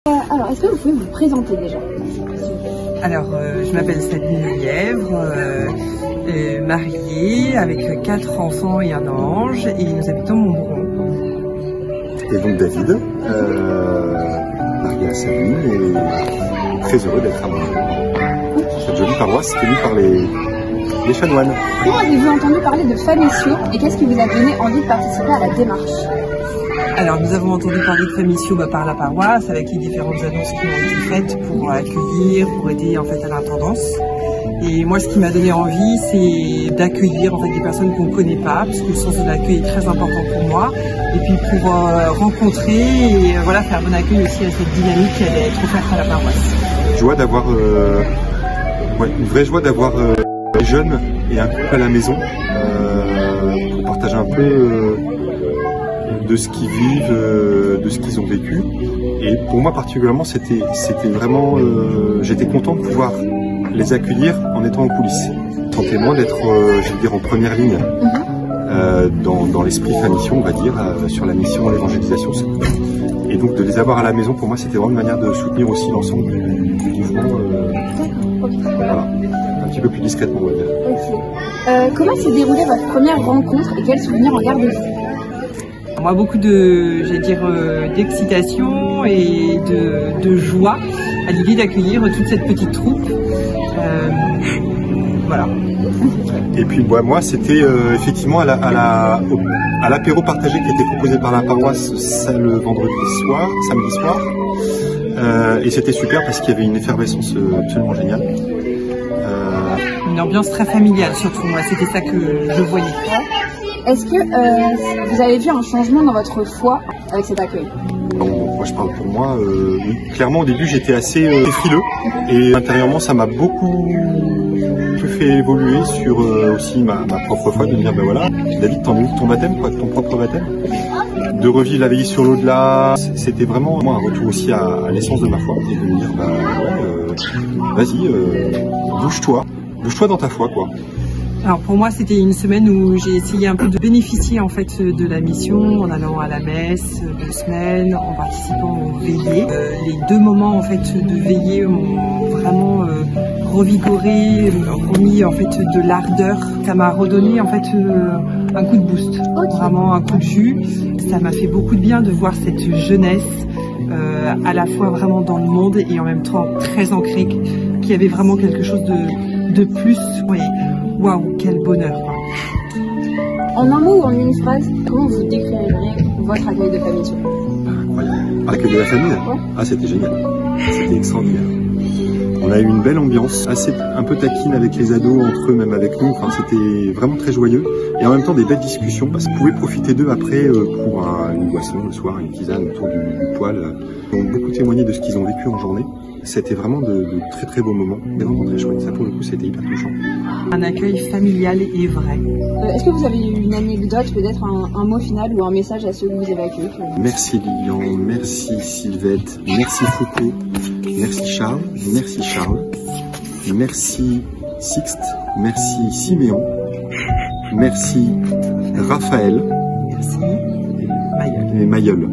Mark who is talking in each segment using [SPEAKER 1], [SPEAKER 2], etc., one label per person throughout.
[SPEAKER 1] Alors, est-ce que vous pouvez vous présenter déjà?
[SPEAKER 2] Alors, je m'appelle Sabine Lièvre, mariée avec 4 enfants et un ange, et nous habitons Montbron.
[SPEAKER 3] Et donc David, marié à Sabine, et très heureux d'être à Montbron. Cette jolie paroisse tenue par les chanoines.
[SPEAKER 1] Comment avez-vous entendu parler de Famissio et qu'est-ce qui vous a donné envie de participer à la démarche?
[SPEAKER 2] Alors, nous avons entendu parler de Famissio par la paroisse, avec les différentes annonces qui ont été faites pour accueillir, pour aider en fait à l'intendance. Et moi, ce qui m'a donné envie, c'est d'accueillir en fait des personnes qu'on ne connaît pas, parce que le sens de l'accueil est très important pour moi. Et puis pour rencontrer et voilà, faire bon accueil aussi à cette dynamique qui allait être offerte à la paroisse.
[SPEAKER 3] Joie d'avoir, une vraie joie d'avoir les jeunes et un couple à la maison pour partager un peu de ce qu'ils vivent, de ce qu'ils ont vécu. Et pour moi particulièrement, c'était vraiment, j'étais content de pouvoir les accueillir en étant en coulisses. Tentez-moi d'être, je vais dire, en première ligne dans l'esprit Famissio, on va dire, sur la mission d'évangélisation. Et donc de les avoir à la maison, pour moi, c'était vraiment une manière de soutenir aussi l'ensemble du mouvement. Voilà, un petit peu plus discrètement, on va dire.
[SPEAKER 1] Okay. Comment s'est déroulée votre première rencontre et quels souvenirs en gardez-vous?
[SPEAKER 2] Moi, beaucoup d'excitation et de joie à l'idée d'accueillir toute cette petite troupe. Voilà.
[SPEAKER 3] Et puis moi, c'était effectivement à l'apéro partagé qui était proposé par la paroisse le samedi soir. Et c'était super parce qu'il y avait une effervescence absolument géniale.
[SPEAKER 2] Une ambiance très familiale surtout, moi, c'était ça que je voyais.
[SPEAKER 1] Est-ce que vous avez vu un changement dans votre foi avec cet accueil?
[SPEAKER 3] Moi je parle pour moi, oui. Clairement au début j'étais assez frileux et intérieurement ça m'a beaucoup fait évoluer sur aussi ma propre foi, de me dire ben voilà, David, t'en es où ton baptême, quoi, ton propre baptême, de revivre la veillée sur l'au-delà. C'était vraiment un retour aussi à l'essence de ma foi et de me dire bah ouais, vas-y, bouge-toi dans ta foi, quoi.
[SPEAKER 2] Alors pour moi, c'était une semaine où j'ai essayé un peu de bénéficier en fait de la mission en allant à la messe 2 semaines, en participant aux veillées. Les 2 moments en fait de veillée m'ont vraiment revigoré, remis en fait de l'ardeur. Ça m'a redonné en fait un coup de boost, vraiment un coup de jus. Ça m'a fait beaucoup de bien de voir cette jeunesse à la fois vraiment dans le monde et en même temps très ancrée, qu'il y avait vraiment quelque chose de plus. Oui. Waouh, quel bonheur!
[SPEAKER 1] En un mot ou en une phrase, comment vous décririez votre accueil de Famissio?
[SPEAKER 3] Incroyable. L'accueil de la famille? Ouais. Ah, c'était génial. C'était extraordinaire. On a eu une belle ambiance, un peu taquine avec les ados, entre eux, même avec nous. Enfin, c'était vraiment très joyeux. Et en même temps, des belles discussions, parce que vous pouvez profiter d'eux après pour une boisson le soir, une tisane autour du poêle. Ils ont beaucoup témoigné de ce qu'ils ont vécu en journée. C'était vraiment de très très beaux moments, des moments très chouettes. Ça, pour le coup, c'était hyper touchant.
[SPEAKER 2] Un accueil familial et vrai.
[SPEAKER 1] Est-ce que vous avez une anecdote, peut-être un mot final ou un message à ceux que vous évacuez?
[SPEAKER 3] Merci Lilian, merci Sylvette, merci Foucault, merci Charles, merci Sixte, merci Siméon, merci Raphaël,
[SPEAKER 2] merci
[SPEAKER 3] et Mayol.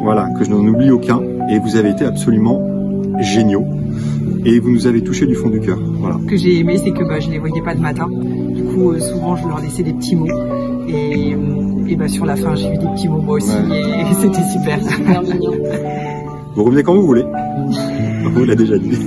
[SPEAKER 3] Voilà, que je n'en oublie aucun. Et vous avez été absolument géniaux. Et vous nous avez touché du fond du cœur. Voilà.
[SPEAKER 2] Ce que j'ai aimé, c'est que je les voyais pas le matin. Du coup, souvent, je leur laissais des petits mots. Et sur la fin, j'ai eu des petits mots moi aussi. Ouais. Et c'était super.
[SPEAKER 1] Super mignon.
[SPEAKER 3] Vous revenez quand vous voulez. On vous l'a déjà dit.